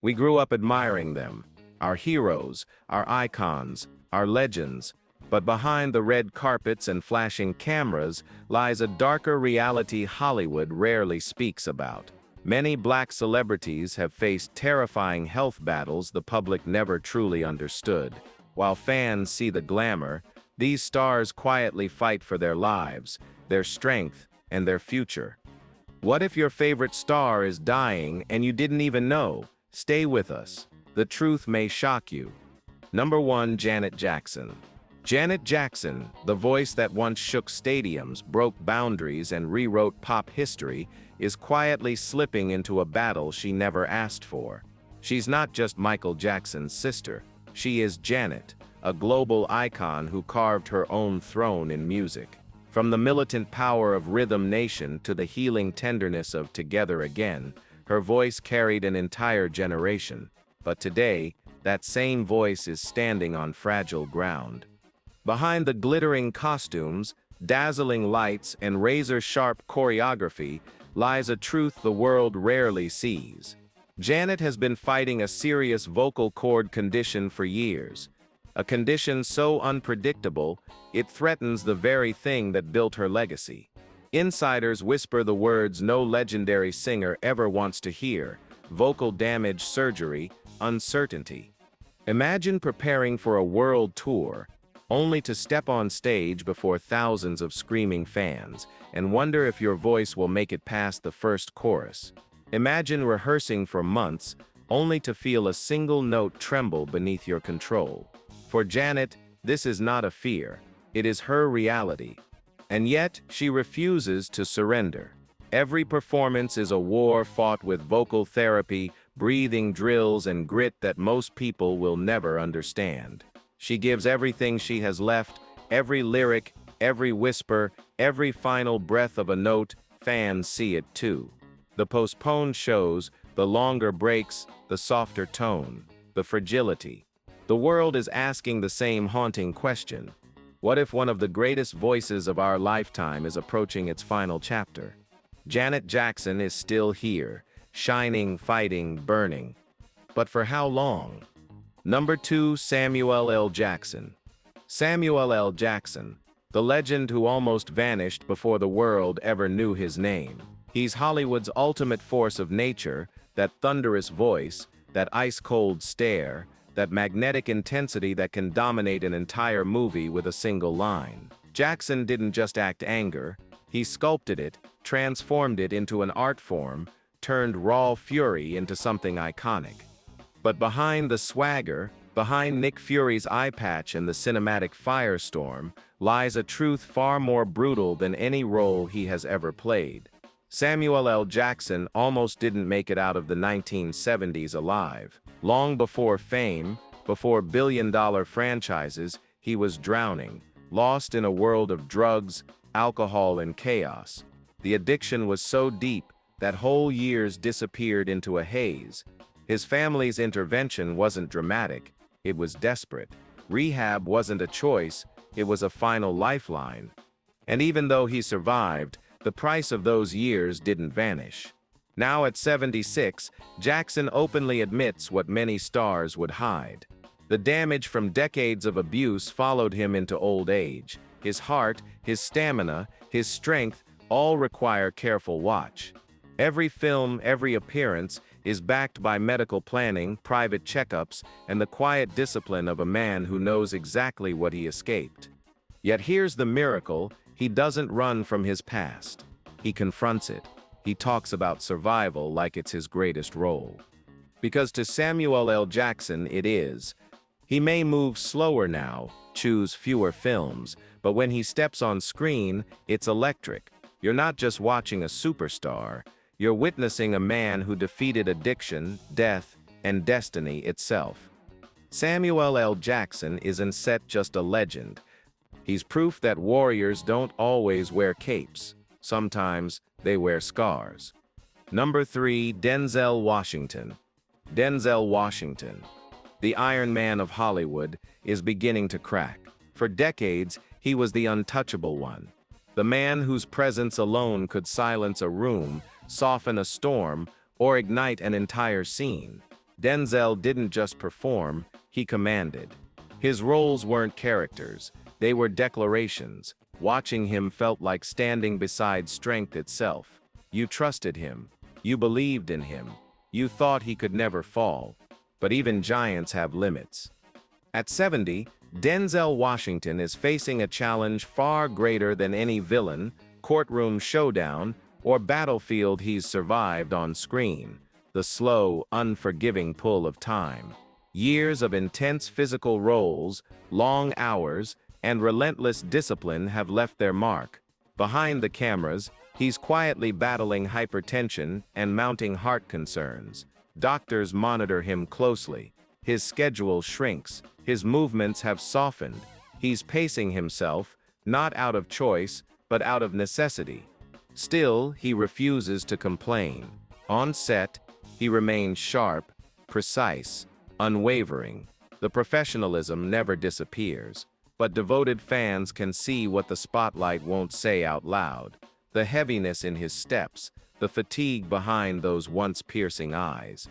We grew up admiring them, our heroes, our icons, our legends. But behind the red carpets and flashing cameras lies a darker reality Hollywood rarely speaks about. Many black celebrities have faced terrifying health battles the public never truly understood. While fans see the glamour, these stars quietly fight for their lives, their strength, and their future. What if your favorite star is dying and you didn't even know? Stay with us. The truth may shock you. Number 1. Janet Jackson. Janet Jackson, the voice that once shook stadiums, broke boundaries, and rewrote pop history, is quietly slipping into a battle she never asked for. She's not just Michael Jackson's sister. She is Janet, a global icon who carved her own throne in music. From the militant power of Rhythm Nation to the healing tenderness of Together Again, her voice carried an entire generation. But today, that same voice is standing on fragile ground. Behind the glittering costumes, dazzling lights, and razor-sharp choreography lies a truth the world rarely sees. Janet has been fighting a serious vocal cord condition for years, a condition so unpredictable it threatens the very thing that built her legacy. Insiders whisper the words no legendary singer ever wants to hear: vocal damage, surgery, uncertainty. Imagine preparing for a world tour, only to step on stage before thousands of screaming fans and wonder if your voice will make it past the first chorus. Imagine rehearsing for months, only to feel a single note tremble beneath your control. For Janet, this is not a fear, it is her reality. And yet, she refuses to surrender. Every performance is a war fought with vocal therapy, breathing drills, and grit that most people will never understand. She gives everything she has left, every lyric, every whisper, every final breath of a note. Fans see it too. The postponed shows, the longer breaks, the softer tone, the fragility. The world is asking the same haunting question. What if one of the greatest voices of our lifetime is approaching its final chapter? Janet Jackson is still here, shining, fighting, burning. But for how long? Number 2. Samuel L. Jackson. Samuel L. Jackson, the legend who almost vanished before the world ever knew his name. He's Hollywood's ultimate force of nature, that thunderous voice, that ice-cold stare, that magnetic intensity that can dominate an entire movie with a single line. Jackson didn't just act anger, he sculpted it, transformed it into an art form, turned raw fury into something iconic. But behind the swagger, behind Nick Fury's eye patch and the cinematic firestorm, lies a truth far more brutal than any role he has ever played. Samuel L. Jackson almost didn't make it out of the 1970s alive. Long before fame, before billion-dollar franchises, he was drowning, lost in a world of drugs, alcohol, and chaos. The addiction was so deep that whole years disappeared into a haze. His family's intervention wasn't dramatic, it was desperate. Rehab wasn't a choice, it was a final lifeline. And even though he survived, the price of those years didn't vanish. Now at 76, Jackson openly admits what many stars would hide. The damage from decades of abuse followed him into old age. His heart, his stamina, his strength all require careful watch. Every film, every appearance is backed by medical planning, private checkups, and the quiet discipline of a man who knows exactly what he escaped. Yet here's the miracle: he doesn't run from his past. He confronts it. He talks about survival like it's his greatest role. Because to Samuel L. Jackson it is. He may move slower now, choose fewer films, but when he steps on screen, it's electric. You're not just watching a superstar, you're witnessing a man who defeated addiction, death, and destiny itself. Samuel L. Jackson isn't set just a legend. He's proof that warriors don't always wear capes. Sometimes they wear scars. Number 3. Denzel Washington. Denzel Washington, the Iron Man of Hollywood, is beginning to crack. For decades, he was the untouchable one. The man whose presence alone could silence a room, soften a storm, or ignite an entire scene. Denzel didn't just perform, he commanded. His roles weren't characters, they were declarations. Watching him felt like standing beside strength itself. You trusted him. You believed in him. You thought he could never fall. But even giants have limits. At 70, Denzel Washington is facing a challenge far greater than any villain, courtroom showdown, or battlefield he's survived on screen: the slow, unforgiving pull of time. Years of intense physical roles, long hours, and relentless discipline have left their mark. Behind the cameras, he's quietly battling hypertension and mounting heart concerns. Doctors monitor him closely. His schedule shrinks. His movements have softened. He's pacing himself, not out of choice, but out of necessity. Still, he refuses to complain. On set, he remains sharp, precise, unwavering. The professionalism never disappears. But devoted fans can see what the spotlight won't say out loud: the heaviness in his steps, the fatigue behind those once piercing eyes.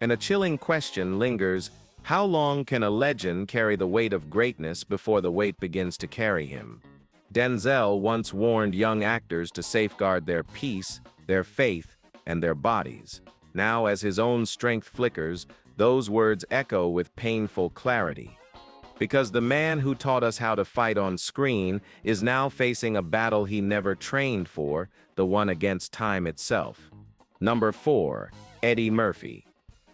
And a chilling question lingers: how long can a legend carry the weight of greatness before the weight begins to carry him? Denzel once warned young actors to safeguard their peace, their faith, and their bodies. Now, as his own strength flickers, those words echo with painful clarity. Because the man who taught us how to fight on screen is now facing a battle he never trained for, the one against time itself. Number 4, Eddie Murphy.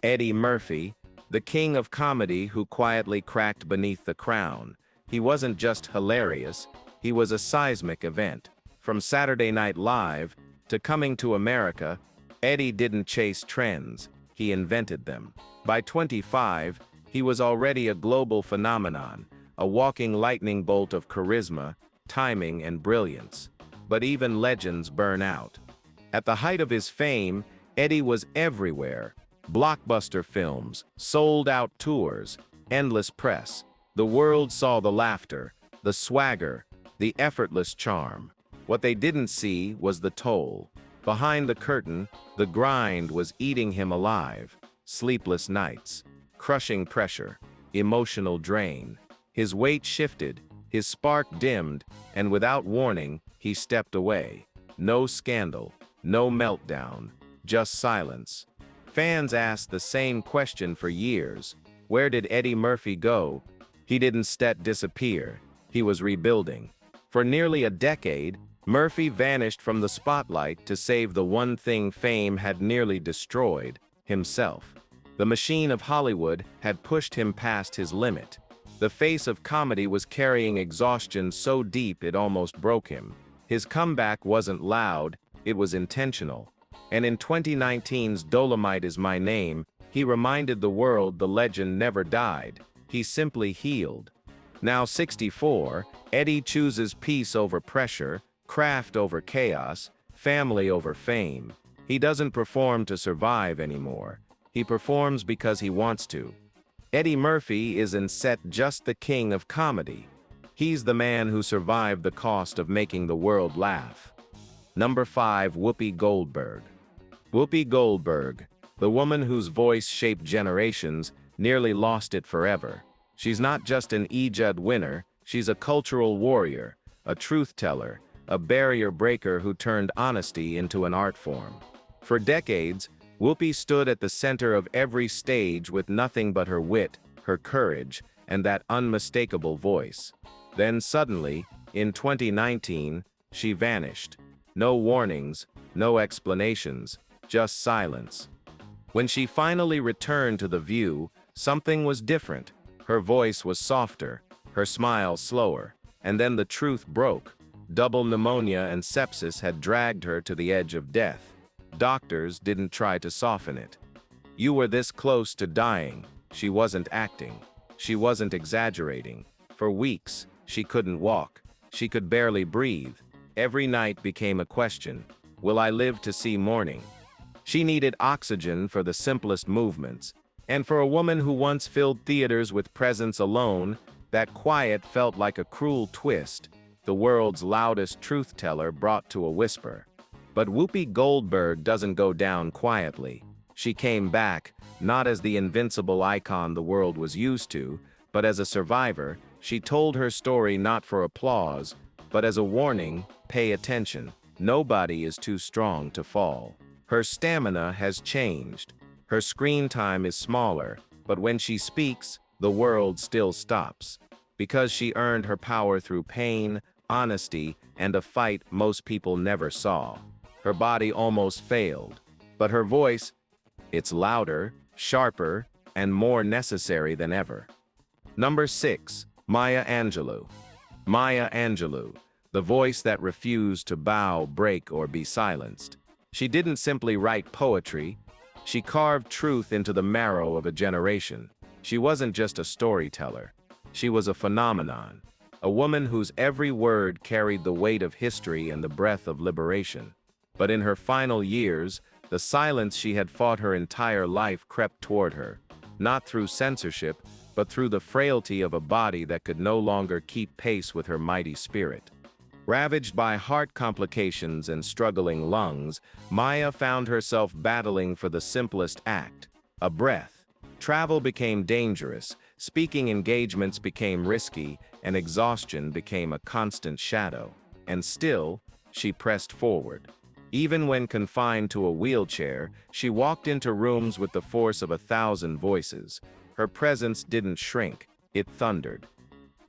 Eddie Murphy, the king of comedy who quietly cracked beneath the crown. He wasn't just hilarious, he was a seismic event. From Saturday Night Live to Coming to America, Eddie didn't chase trends, he invented them. By 25, he was already a global phenomenon, a walking lightning bolt of charisma, timing, and brilliance. But even legends burn out. At the height of his fame, Eddie was everywhere. Blockbuster films, sold-out tours, endless press. The world saw the laughter, the swagger, the effortless charm. What they didn't see was the toll. Behind the curtain, the grind was eating him alive. Sleepless nights, crushing pressure, emotional drain. His weight shifted, his spark dimmed, and without warning, he stepped away. No scandal, no meltdown, just silence. Fans asked the same question for years: where did Eddie Murphy go? He didn't disappear, he was rebuilding. For nearly a decade, Murphy vanished from the spotlight to save the one thing fame had nearly destroyed: himself. The machine of Hollywood had pushed him past his limit. The face of comedy was carrying exhaustion so deep it almost broke him. His comeback wasn't loud, it was intentional. And in 2019's Dolomite Is My Name, he reminded the world the legend never died. He simply healed. Now 64, Eddie chooses peace over pressure, craft over chaos, family over fame. He doesn't perform to survive anymore. He performs because he wants to. Eddie Murphy isn't set just the king of comedy. He's the man who survived the cost of making the world laugh. Number 5, Whoopi Goldberg. Whoopi Goldberg, the woman whose voice shaped generations, nearly lost it forever. She's not just an EJUD winner, she's a cultural warrior, a truth teller, a barrier breaker who turned honesty into an art form. For decades, Whoopi stood at the center of every stage with nothing but her wit, her courage, and that unmistakable voice. Then suddenly, in 2019, she vanished. No warnings, no explanations, just silence. When she finally returned to The View, something was different. Her voice was softer, her smile slower, and then the truth broke. Double pneumonia and sepsis had dragged her to the edge of death. Doctors didn't try to soften it. You were this close to dying. She wasn't acting. She wasn't exaggerating. For weeks, she couldn't walk. She could barely breathe. Every night became a question: will I live to see morning? She needed oxygen for the simplest movements. And for a woman who once filled theaters with presence alone, that quiet felt like a cruel twist, the world's loudest truth teller brought to a whisper. But Whoopi Goldberg doesn't go down quietly. She came back, not as the invincible icon the world was used to, but as a survivor. She told her story not for applause, but as a warning: pay attention. Nobody is too strong to fall. Her stamina has changed. Her screen time is smaller, but when she speaks, the world still stops. Because she earned her power through pain, honesty, and a fight most people never saw. Her body almost failed, but her voice, it's louder, sharper, and more necessary than ever. Number 6, Maya Angelou. Maya Angelou, the voice that refused to bow, break, or be silenced. She didn't simply write poetry, she carved truth into the marrow of a generation. She wasn't just a storyteller, she was a phenomenon, a woman whose every word carried the weight of history and the breath of liberation. But in her final years, the silence she had fought her entire life crept toward her, not through censorship, but through the frailty of a body that could no longer keep pace with her mighty spirit. Ravaged by heart complications and struggling lungs, Maya found herself battling for the simplest act: a breath. Travel became dangerous, speaking engagements became risky, and exhaustion became a constant shadow. And still, she pressed forward. Even when confined to a wheelchair, she walked into rooms with the force of 1,000 voices. Her presence didn't shrink, it thundered.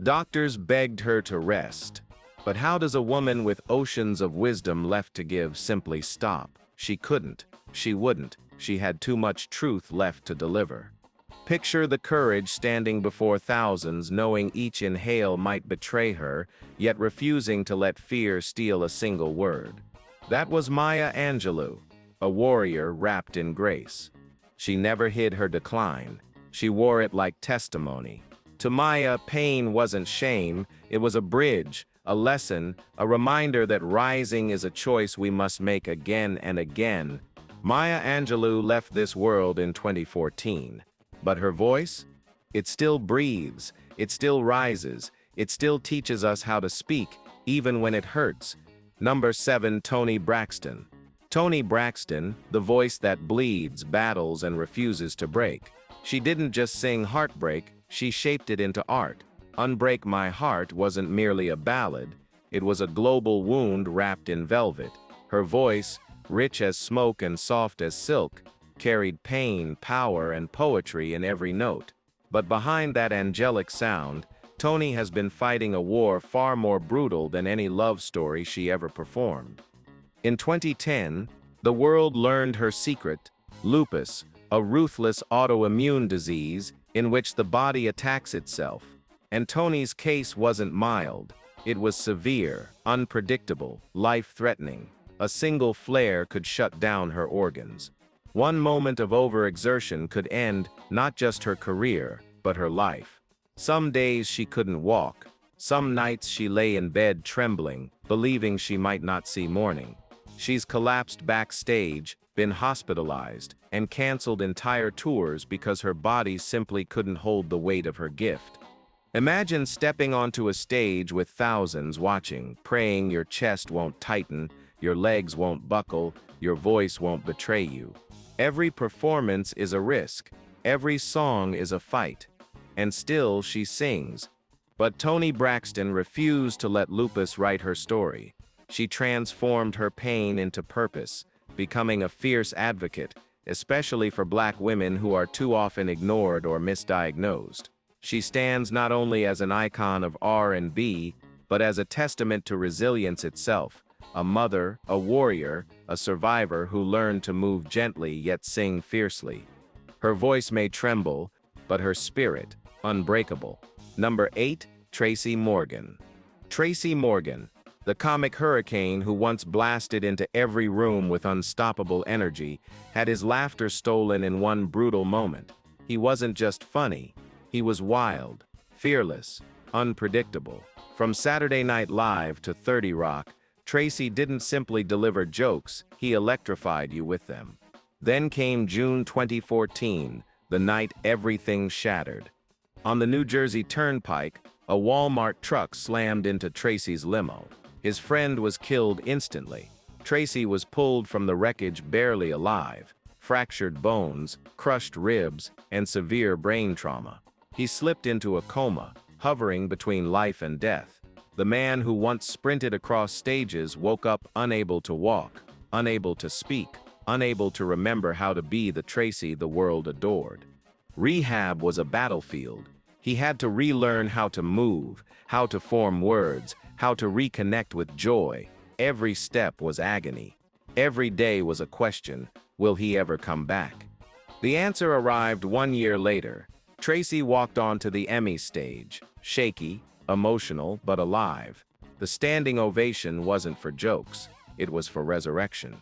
Doctors begged her to rest. But how does a woman with oceans of wisdom left to give simply stop? She couldn't, she wouldn't, she had too much truth left to deliver. Picture the courage standing before thousands, knowing each inhale might betray her, yet refusing to let fear steal a single word. That was Maya Angelou, a warrior wrapped in grace. She never hid her decline. She wore it like testimony. To Maya, pain wasn't shame, it was a bridge, a lesson, a reminder that rising is a choice we must make again and again. Maya Angelou left this world in 2014. But her voice? It still breathes, it still rises, it still teaches us how to speak, even when it hurts. Number 7, Toni Braxton. Toni Braxton, the voice that bleeds, battles, and refuses to break. She didn't just sing heartbreak, she shaped it into art. Unbreak My Heart wasn't merely a ballad, it was a global wound wrapped in velvet. Her voice, rich as smoke and soft as silk, carried pain, power, and poetry in every note. But behind that angelic sound, Toni has been fighting a war far more brutal than any love story she ever performed. In 2010, the world learned her secret: lupus, a ruthless autoimmune disease in which the body attacks itself. And Toni's case wasn't mild. It was severe, unpredictable, life-threatening. A single flare could shut down her organs. One moment of overexertion could end not just her career, but her life. Some days she couldn't walk. Some nights she lay in bed trembling, believing she might not see morning. She's collapsed backstage, been hospitalized, and canceled entire tours because her body simply couldn't hold the weight of her gift. Imagine stepping onto a stage with thousands watching, praying your chest won't tighten, your legs won't buckle, your voice won't betray you. Every performance is a risk, every song is a fight. And still she sings. But Toni Braxton refused to let lupus write her story. She transformed her pain into purpose, becoming a fierce advocate, especially for Black women who are too often ignored or misdiagnosed. She stands not only as an icon of R&B, but as a testament to resilience itself, a mother, a warrior, a survivor who learned to move gently yet sing fiercely. Her voice may tremble, but her spirit, unbreakable. Number 8, Tracy Morgan. Tracy Morgan, the comic hurricane who once blasted into every room with unstoppable energy, had his laughter stolen in one brutal moment. He wasn't just funny. He was wild, fearless, unpredictable. From Saturday Night Live to 30 Rock, Tracy didn't simply deliver jokes, he electrified you with them. Then came June 2014, the night everything shattered. On the New Jersey Turnpike, a Walmart truck slammed into Tracy's limo. His friend was killed instantly. Tracy was pulled from the wreckage barely alive. fractured bones, crushed ribs, and severe brain trauma. He slipped into a coma, hovering between life and death. The man who once sprinted across stages woke up unable to walk, unable to speak, unable to remember how to be the Tracy the world adored. Rehab was a battlefield. He had to relearn how to move, how to form words, how to reconnect with joy. Every step was agony. Every day was a question, will he ever come back? The answer arrived 1 year later. Tracy walked onto the Emmy stage, shaky, emotional, but alive. The standing ovation wasn't for jokes, it was for resurrection.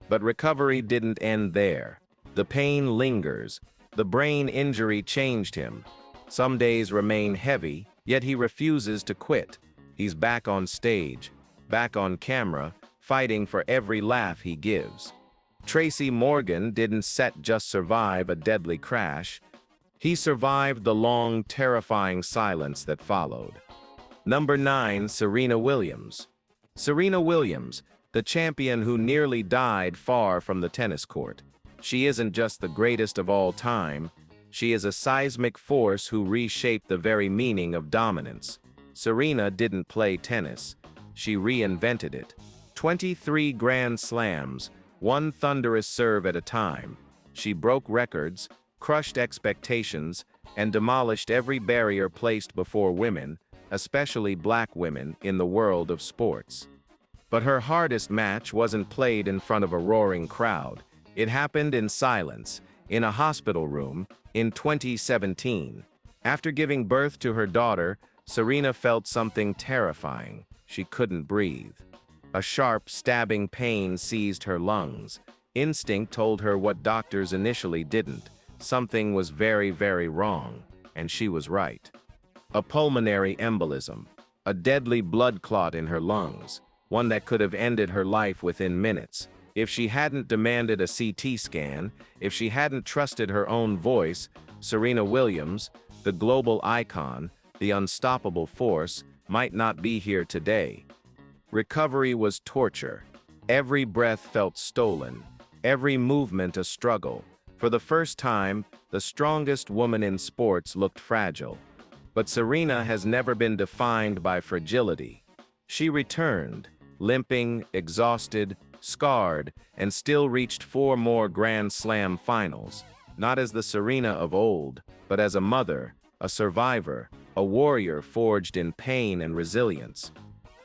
But recovery didn't end there. The pain lingers. The brain injury changed him. Some days remain heavy, yet he refuses to quit. He's back on stage, back on camera, fighting for every laugh he gives. Tracy Morgan didn't just survive a deadly crash. He survived the long, terrifying silence that followed. Number 9, Serena Williams. Serena Williams, the champion who nearly died far from the tennis court. She isn't just the greatest of all time. She is a seismic force who reshaped the very meaning of dominance. Serena didn't play tennis. She reinvented it. 23 Grand Slams, one thunderous serve at a time. She broke records, crushed expectations, and demolished every barrier placed before women, especially black women, in the world of sports. But her hardest match wasn't played in front of a roaring crowd. It happened in silence, in a hospital room, in 2017. After giving birth to her daughter, Serena felt something terrifying. She couldn't breathe. A sharp, stabbing pain seized her lungs. Instinct told her what doctors initially didn't. Something was very, very wrong, and she was right. A pulmonary embolism, a deadly blood clot in her lungs, one that could have ended her life within minutes. If she hadn't demanded a CT scan, if she hadn't trusted her own voice, Serena Williams, the global icon, the unstoppable force, might not be here today. Recovery was torture. Every breath felt stolen, every movement a struggle. For the first time, the strongest woman in sports looked fragile. But Serena has never been defined by fragility. She returned, limping, exhausted, scarred, and still reached 4 more Grand Slam finals, not as the Serena of old, but as a mother, a survivor, a warrior forged in pain and resilience.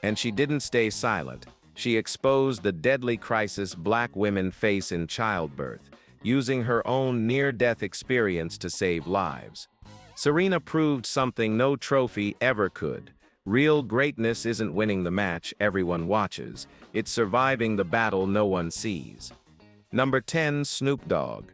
And she didn't stay silent. She exposed the deadly crisis black women face in childbirth, using her own near-death experience to save lives. Serena proved something no trophy ever could. Real greatness isn't winning the match everyone watches, it's surviving the battle no one sees. Number 10, Snoop Dogg.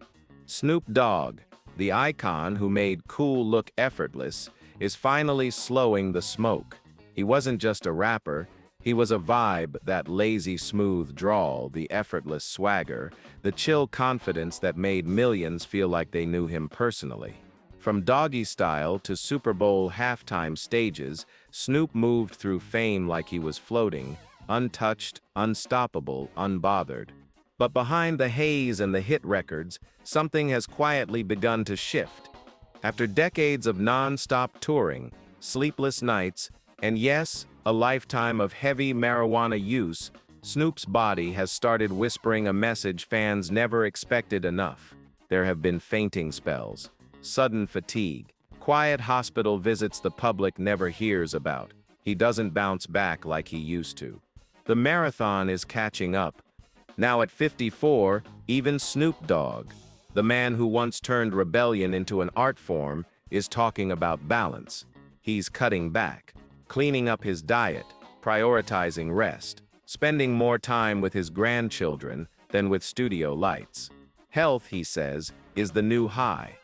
Snoop Dogg, the icon who made cool look effortless, is finally slowing the smoke. He wasn't just a rapper, he was a vibe, that lazy smooth drawl, the effortless swagger, the chill confidence that made millions feel like they knew him personally. From Doggy Style to Super Bowl halftime stages, Snoop moved through fame like he was floating, untouched, unstoppable, unbothered. But behind the haze and the hit records, something has quietly begun to shift. After decades of non-stop touring, sleepless nights, and yes, a lifetime of heavy marijuana use, Snoop's body has started whispering a message fans never expected enough. There have been fainting spells, sudden fatigue, quiet hospital visits the public never hears about. He doesn't bounce back like he used to. The marathon is catching up. Now at 54, even Snoop Dogg, the man who once turned rebellion into an art form, is talking about balance. He's cutting back, cleaning up his diet, prioritizing rest, spending more time with his grandchildren than with studio lights. Health, he says, is the new high.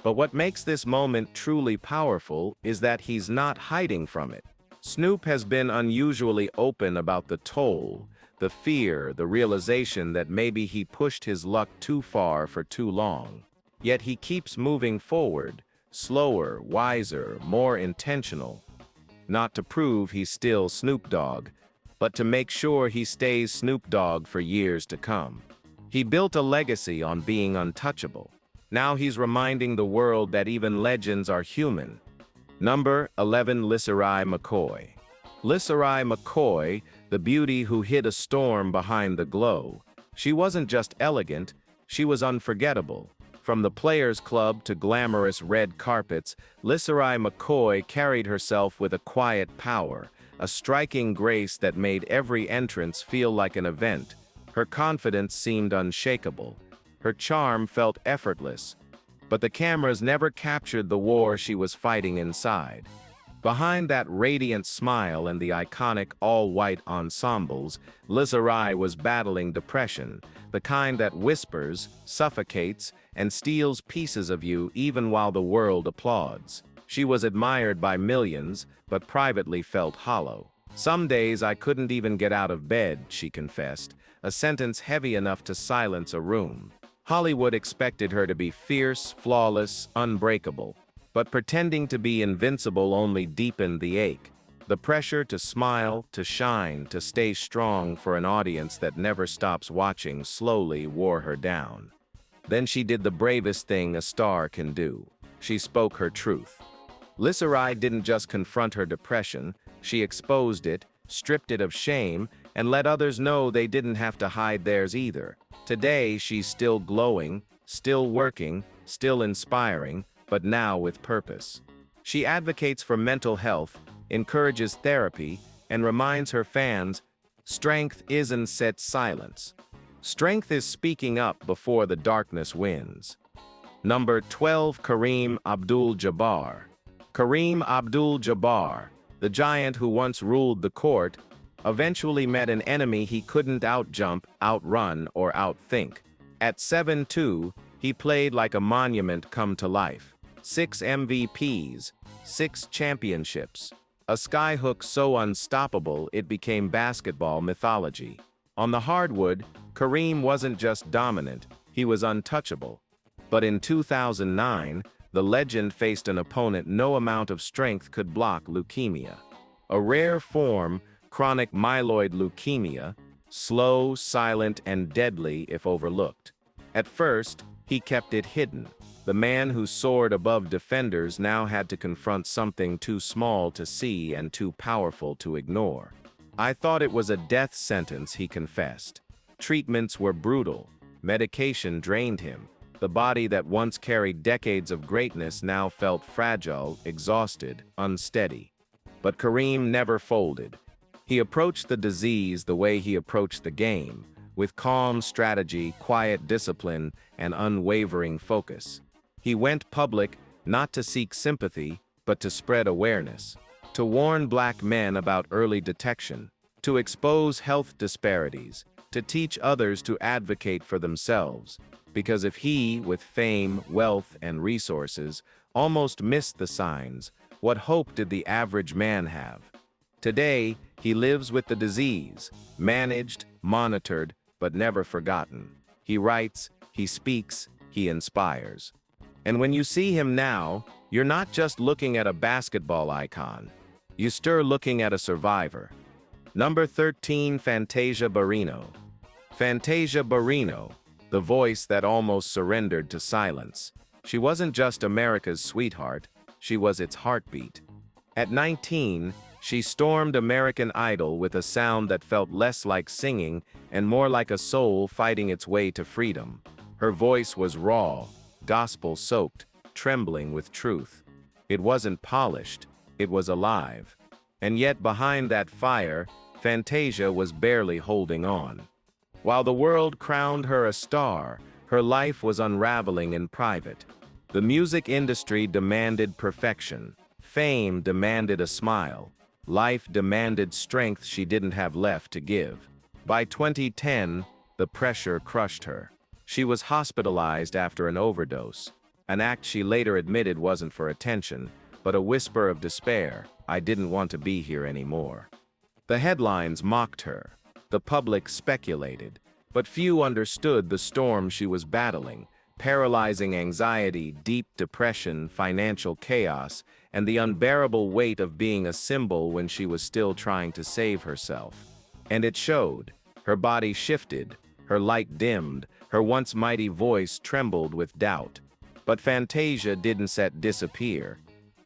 But what makes this moment truly powerful is that he's not hiding from it. Snoop has been unusually open about the toll, the fear, the realization that maybe he pushed his luck too far for too long. Yet he keeps moving forward, slower, wiser, more intentional. Not to prove he's still Snoop Dogg, but to make sure he stays Snoop Dogg for years to come. He built a legacy on being untouchable. Now he's reminding the world that even legends are human. Number 11, LisaRaye McCoy. LisaRaye McCoy, the beauty who hid a storm behind the glow. She wasn't just elegant, she was unforgettable. From the Players Club to glamorous red carpets, LisaRaye McCoy carried herself with a quiet power, a striking grace that made every entrance feel like an event. Her confidence seemed unshakable. Her charm felt effortless. But the cameras never captured the war she was fighting inside. Behind that radiant smile and the iconic all-white ensembles, LisaRaye was battling depression, the kind that whispers, suffocates, and steals pieces of you even while the world applauds. She was admired by millions, but privately felt hollow. "Some days I couldn't even get out of bed," she confessed, a sentence heavy enough to silence a room. Hollywood expected her to be fierce, flawless, unbreakable. But pretending to be invincible only deepened the ache. The pressure to smile, to shine, to stay strong for an audience that never stops watching slowly wore her down. Then she did the bravest thing a star can do. She spoke her truth. LisaRaye didn't just confront her depression, she exposed it, stripped it of shame, and let others know they didn't have to hide theirs either. Today, she's still glowing, still working, still inspiring, but now with purpose. She advocates for mental health, encourages therapy, and reminds her fans, strength isn't set silence. Strength is speaking up before the darkness wins. Number 12, Kareem Abdul-Jabbar. Kareem Abdul-Jabbar, the giant who once ruled the court, eventually met an enemy he couldn't outjump, outrun, or outthink. At 7'2", he played like a monument come to life. 6 MVPs, 6 championships. A skyhook so unstoppable it became basketball mythology. On the hardwood, Kareem wasn't just dominant, he was untouchable. But in 2009, the legend faced an opponent no amount of strength could block: leukemia. A rare form, chronic myeloid leukemia, slow, silent, and deadly if overlooked. At first, he kept it hidden. The man who soared above defenders now had to confront something too small to see and too powerful to ignore. "I thought it was a death sentence," he confessed. Treatments were brutal. Medication drained him. The body that once carried decades of greatness now felt fragile, exhausted, unsteady. But Kareem never folded. He approached the disease the way he approached the game, with calm strategy, quiet discipline, and unwavering focus. He went public not to seek sympathy, but to spread awareness, to warn black men about early detection, to expose health disparities, to teach others to advocate for themselves. Because if he, with fame, wealth, and resources, almost missed the signs, what hope did the average man have? Today, he lives with the disease, managed, monitored, but never forgotten. He writes, he speaks, he inspires. And when you see him now, you're not just looking at a basketball icon. You're looking at a survivor. Number 13, Fantasia Barrino. Fantasia Barrino, the voice that almost surrendered to silence. She wasn't just America's sweetheart, she was its heartbeat. At 19, she stormed American Idol with a sound that felt less like singing and more like a soul fighting its way to freedom. Her voice was raw, gospel-soaked, trembling with truth. It wasn't polished, it was alive. And yet behind that fire, Fantasia was barely holding on. While the world crowned her a star, her life was unraveling in private. The music industry demanded perfection. Fame demanded a smile. Life demanded strength she didn't have left to give. By 2010, the pressure crushed her. She was hospitalized after an overdose, an act she later admitted wasn't for attention, but a whisper of despair: "I didn't want to be here anymore." The headlines mocked her. The public speculated, but few understood the storm she was battling: paralyzing anxiety, deep depression, financial chaos, and the unbearable weight of being a symbol when she was still trying to save herself. And it showed. Her body shifted, her light dimmed, Her once mighty voice trembled with doubt. But Fantasia didn't disappear.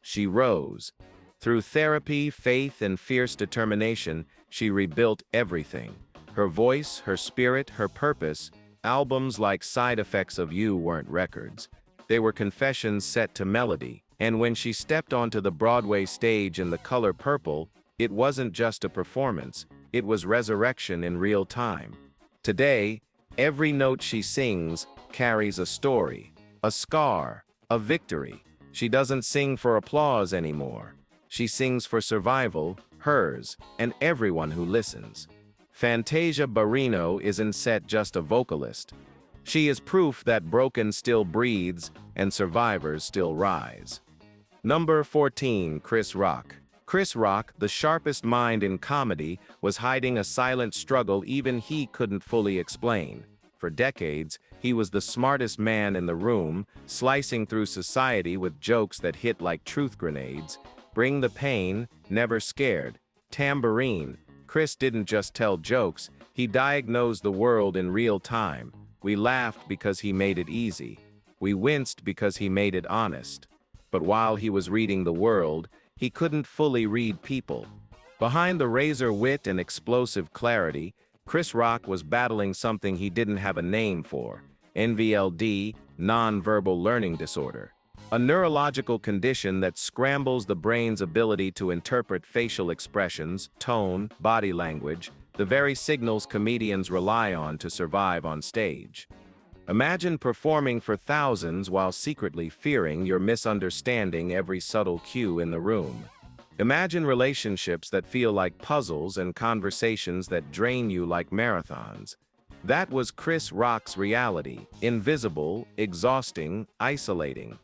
She rose. Through therapy, faith, and fierce determination, she rebuilt everything. Her voice, her spirit, her purpose. Albums like Side Effects of You weren't records. They were confessions set to melody. And when she stepped onto the Broadway stage in The Color Purple, it wasn't just a performance, it was resurrection in real time. Today, every note she sings carries a story, a scar, a victory. She doesn't sing for applause anymore. She sings for survival, hers, and everyone who listens. Fantasia Barrino isn't just a vocalist. She is proof that broken still breathes and survivors still rise. Number 14, Chris Rock. Chris Rock, the sharpest mind in comedy, was hiding a silent struggle even he couldn't fully explain. For decades, he was the smartest man in the room, slicing through society with jokes that hit like truth grenades. Bring the pain, never scared. Tambourine. Chris didn't just tell jokes, he diagnosed the world in real time. We laughed because he made it easy. We winced because he made it honest. But while he was reading the world, he couldn't fully read people. Behind the razor wit and explosive clarity, Chris Rock was battling something he didn't have a name for: NVLD, non-verbal learning disorder. A neurological condition that scrambles the brain's ability to interpret facial expressions, tone, body language, the very signals comedians rely on to survive on stage. Imagine performing for thousands while secretly fearing you're misunderstanding every subtle cue in the room. Imagine relationships that feel like puzzles and conversations that drain you like marathons. That was Chris Rock's reality: invisible, exhausting, isolating.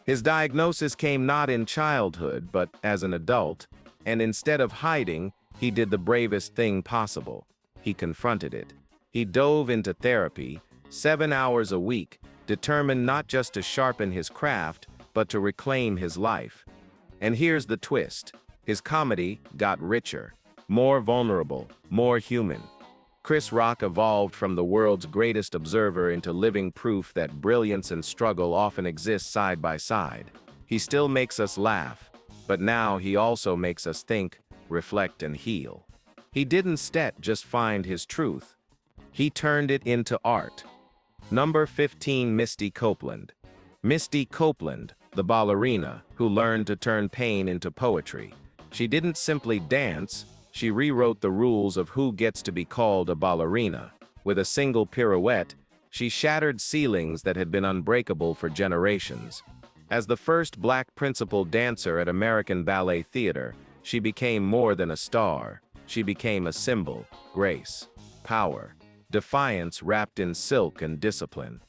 His diagnosis came not in childhood, but as an adult, and instead of hiding, he did the bravest thing possible. He confronted it. He dove into therapy, 7 hours a week, determined not just to sharpen his craft, but to reclaim his life. And here's the twist: his comedy got richer, more vulnerable, more human. Chris Rock evolved from the world's greatest observer into living proof that brilliance and struggle often exist side by side. He still makes us laugh, but now he also makes us think, reflect, and heal. He didn't just find his truth. He turned it into art. Number 15, Misty Copeland. Misty Copeland, the ballerina who learned to turn pain into poetry. She didn't simply dance, she rewrote the rules of who gets to be called a ballerina. With a single pirouette, she shattered ceilings that had been unbreakable for generations. As the first black principal dancer at American Ballet Theater, she became more than a star. She became a symbol: grace, power, defiance wrapped in silk and discipline.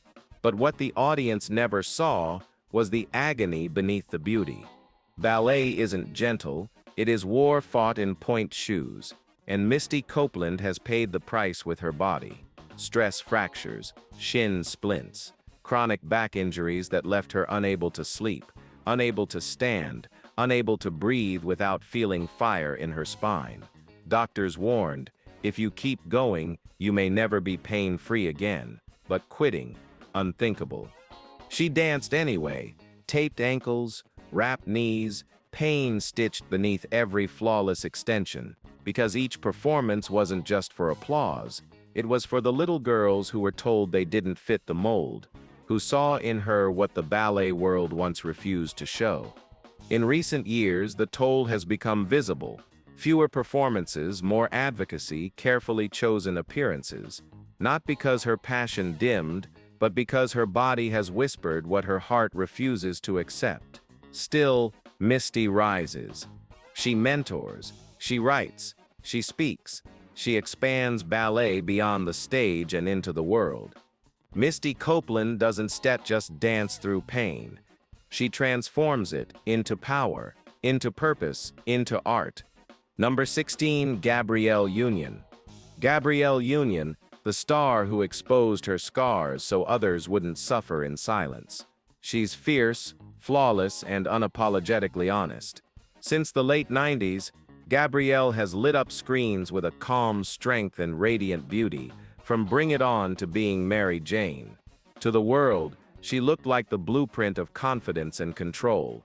But what the audience never saw was the agony beneath the beauty. Ballet isn't gentle, it is war fought in point shoes, and Misty Copeland has paid the price with her body. Stress fractures, shin splints, chronic back injuries that left her unable to sleep, unable to stand, unable to breathe without feeling fire in her spine. Doctors warned, if you keep going, you may never be pain-free again. But quitting, unthinkable. She danced anyway, taped ankles, wrapped knees, pain stitched beneath every flawless extension, because each performance wasn't just for applause, it was for the little girls who were told they didn't fit the mold, who saw in her what the ballet world once refused to show. In recent years, the toll has become visible. Fewer performances, more advocacy, carefully chosen appearances, not because her passion dimmed, but because her body has whispered what her heart refuses to accept. Still, Misty rises. She mentors, she writes, she speaks, she expands ballet beyond the stage and into the world. Misty Copeland doesn't just dance through pain. She transforms it into power, into purpose, into art. Number 16, Gabrielle Union. Gabrielle Union, the star who exposed her scars so others wouldn't suffer in silence. She's fierce, flawless, and unapologetically honest. Since the late 90s, Gabrielle has lit up screens with a calm strength and radiant beauty, from Bring It On to being Mary Jane. To the world, she looked like the blueprint of confidence and control.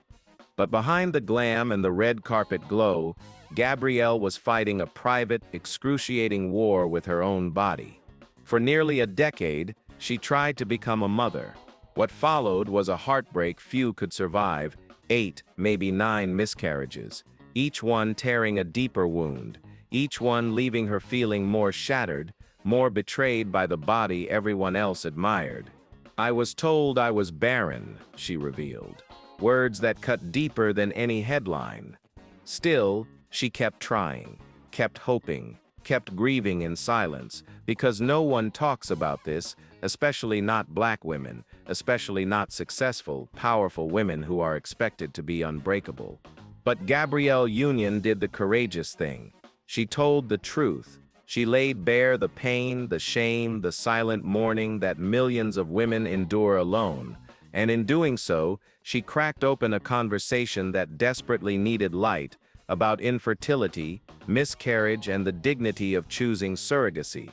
But behind the glam and the red carpet glow, Gabrielle was fighting a private, excruciating war with her own body. For nearly a decade, she tried to become a mother. What followed was a heartbreak few could survive, 8, maybe 9 miscarriages, each one tearing a deeper wound, each one leaving her feeling more shattered, more betrayed by the body everyone else admired. "I was told I was barren," she revealed, words that cut deeper than any headline. Still, she kept trying, kept hoping, kept grieving in silence, because no one talks about this, especially not Black women, especially not successful, powerful women who are expected to be unbreakable. But Gabrielle Union did the courageous thing. She told the truth. She laid bare the pain, the shame, the silent mourning that millions of women endure alone. And in doing so, she cracked open a conversation that desperately needed light about infertility, miscarriage, and the dignity of choosing surrogacy.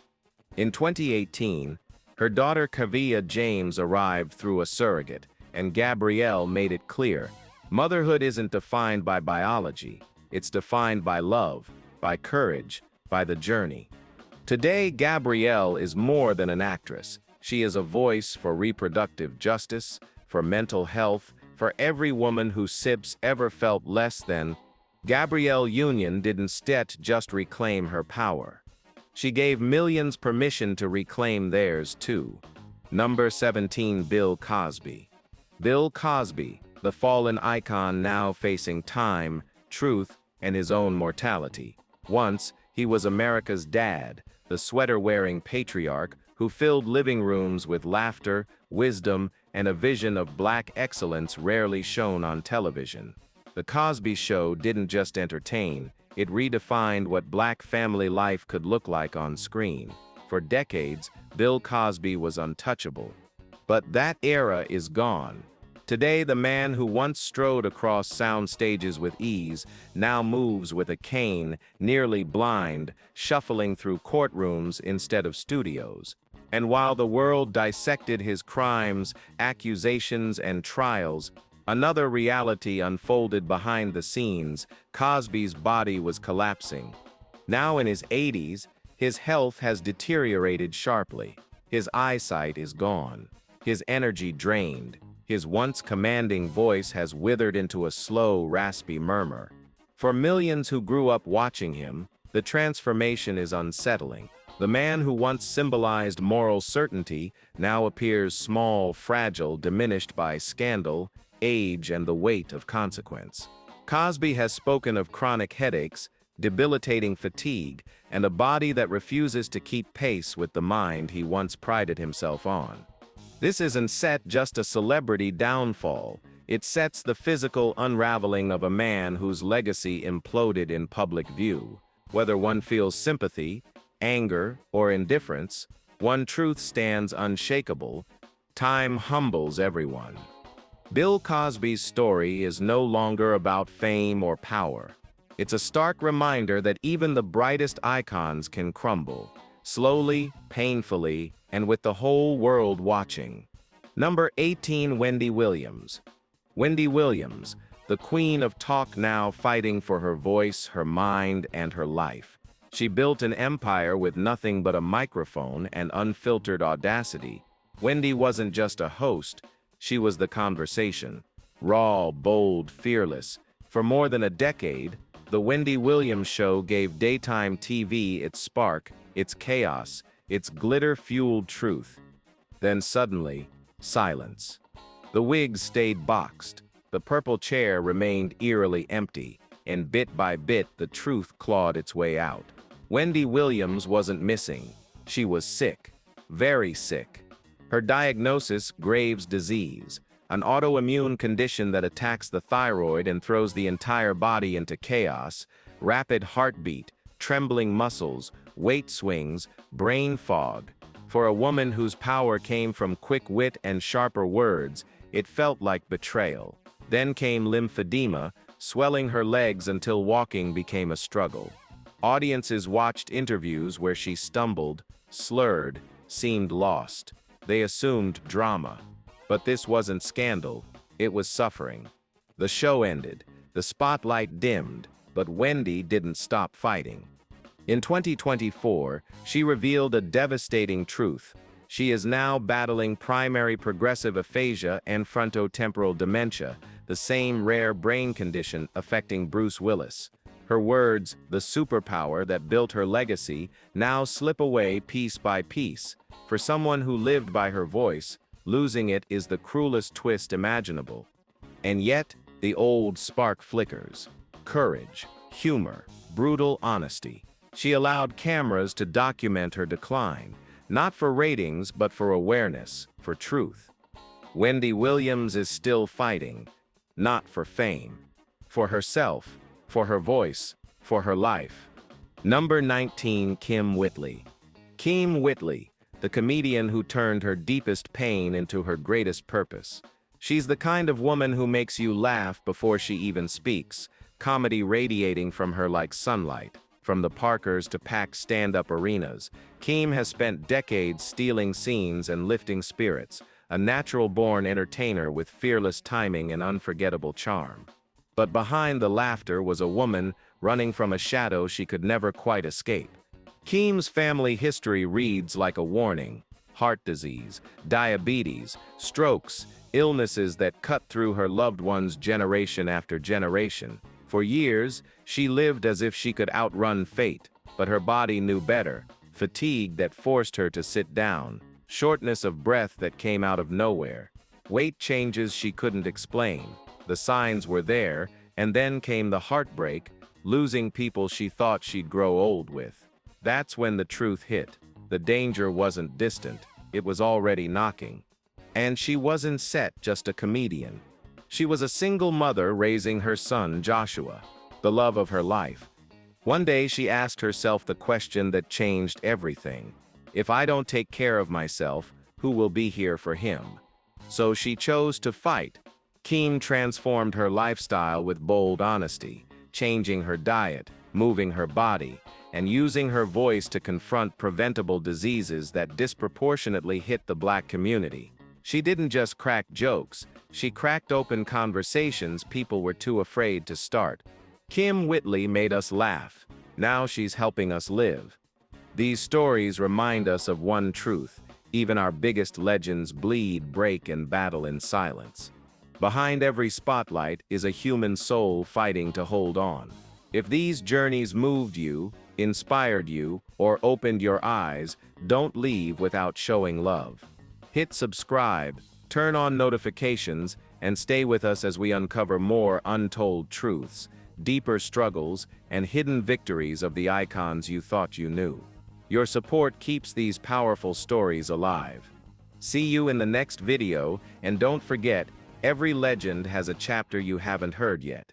In 2018, her daughter Kavia James arrived through a surrogate, and Gabrielle made it clear, motherhood isn't defined by biology, it's defined by love, by courage, by the journey. Today, Gabrielle is more than an actress. She is a voice for reproductive justice, for mental health, for every woman who sips ever felt less than. Gabrielle Union didn't just reclaim her power. She gave millions permission to reclaim theirs too. Number 17, Bill Cosby. Bill Cosby, the fallen icon now facing time, truth, and his own mortality. Once, he was America's dad, the sweater-wearing patriarch who filled living rooms with laughter, wisdom, and a vision of Black excellence rarely shown on television. The Cosby Show didn't just entertain, it redefined what Black family life could look like on screen. For decades, Bill Cosby was untouchable. But that era is gone. Today, the man who once strode across sound stages with ease now moves with a cane, nearly blind, shuffling through courtrooms instead of studios. And while the world dissected his crimes, accusations, and trials, another reality unfolded behind the scenes. Cosby's body was collapsing. Now in his 80s, his health has deteriorated sharply. His eyesight is gone. His energy drained. His once commanding voice has withered into a slow, raspy murmur. For millions who grew up watching him, the transformation is unsettling. The man who once symbolized moral certainty now appears small, fragile, diminished by scandal, age, and the weight of consequence. Cosby has spoken of chronic headaches, debilitating fatigue, and a body that refuses to keep pace with the mind he once prided himself on. This isn't set just a celebrity downfall. It sets the physical unraveling of a man whose legacy imploded in public view. Whether one feels sympathy, anger, or indifference, one truth stands unshakable: time humbles everyone. Bill Cosby's story is no longer about fame or power. It's a stark reminder that even the brightest icons can crumble, slowly, painfully, and with the whole world watching. Number 18, Wendy Williams. Wendy Williams, the queen of talk, now fighting for her voice, her mind, and her life. She built an empire with nothing but a microphone and unfiltered audacity. Wendy wasn't just a host, she was the conversation. Raw, bold, fearless. For more than a decade, The Wendy Williams Show gave daytime TV its spark, its chaos, its glitter-fueled truth. Then suddenly, silence. The wigs stayed boxed. The purple chair remained eerily empty, and bit by bit the truth clawed its way out. Wendy Williams wasn't missing. She was sick. Very sick. Her diagnosis, Graves' disease, an autoimmune condition that attacks the thyroid and throws the entire body into chaos, rapid heartbeat, trembling muscles, weight swings, brain fog. For a woman whose power came from quick wit and sharper words, it felt like betrayal. Then came lymphedema, swelling her legs until walking became a struggle. Audiences watched interviews where she stumbled, slurred, seemed lost. They assumed drama. But this wasn't scandal, it was suffering. The show ended, the spotlight dimmed, but Wendy didn't stop fighting. In 2024, she revealed a devastating truth. She is now battling primary progressive aphasia and frontotemporal dementia, the same rare brain condition affecting Bruce Willis. Her words, the superpower that built her legacy, now slip away piece by piece. For someone who lived by her voice, losing it is the cruelest twist imaginable. And yet, the old spark flickers. Courage, humor, brutal honesty. She allowed cameras to document her decline, not for ratings but for awareness, for truth. Wendy Williams is still fighting, not for fame, for herself, for her voice, for her life. Number 19, Kym Whitley. Kym Whitley, the comedian who turned her deepest pain into her greatest purpose. She's the kind of woman who makes you laugh before she even speaks, comedy radiating from her like sunlight. From the Parkers to packed stand-up arenas, Kym has spent decades stealing scenes and lifting spirits, a natural-born entertainer with fearless timing and unforgettable charm. But behind the laughter was a woman running from a shadow she could never quite escape. Kym's family history reads like a warning: heart disease, diabetes, strokes, illnesses that cut through her loved ones generation after generation. For years, she lived as if she could outrun fate, but her body knew better. Fatigue that forced her to sit down, shortness of breath that came out of nowhere, weight changes she couldn't explain. The signs were there, and then came the heartbreak, losing people she thought she'd grow old with. That's when the truth hit. The danger wasn't distant, it was already knocking. And she wasn't set just a comedian. She was a single mother raising her son Joshua, the love of her life. One day she asked herself the question that changed everything. If I don't take care of myself, who will be here for him? So she chose to fight. Kym transformed her lifestyle with bold honesty, changing her diet, moving her body, and using her voice to confront preventable diseases that disproportionately hit the Black community. She didn't just crack jokes, she cracked open conversations people were too afraid to start. Kym Whitley made us laugh. Now she's helping us live. These stories remind us of one truth: even our biggest legends bleed, break, and battle in silence. Behind every spotlight is a human soul fighting to hold on. If these journeys moved you, inspired you, or opened your eyes, don't leave without showing love. Hit subscribe, turn on notifications, and stay with us as we uncover more untold truths, deeper struggles, and hidden victories of the icons you thought you knew. Your support keeps these powerful stories alive. See you in the next video, and don't forget, every legend has a chapter you haven't heard yet.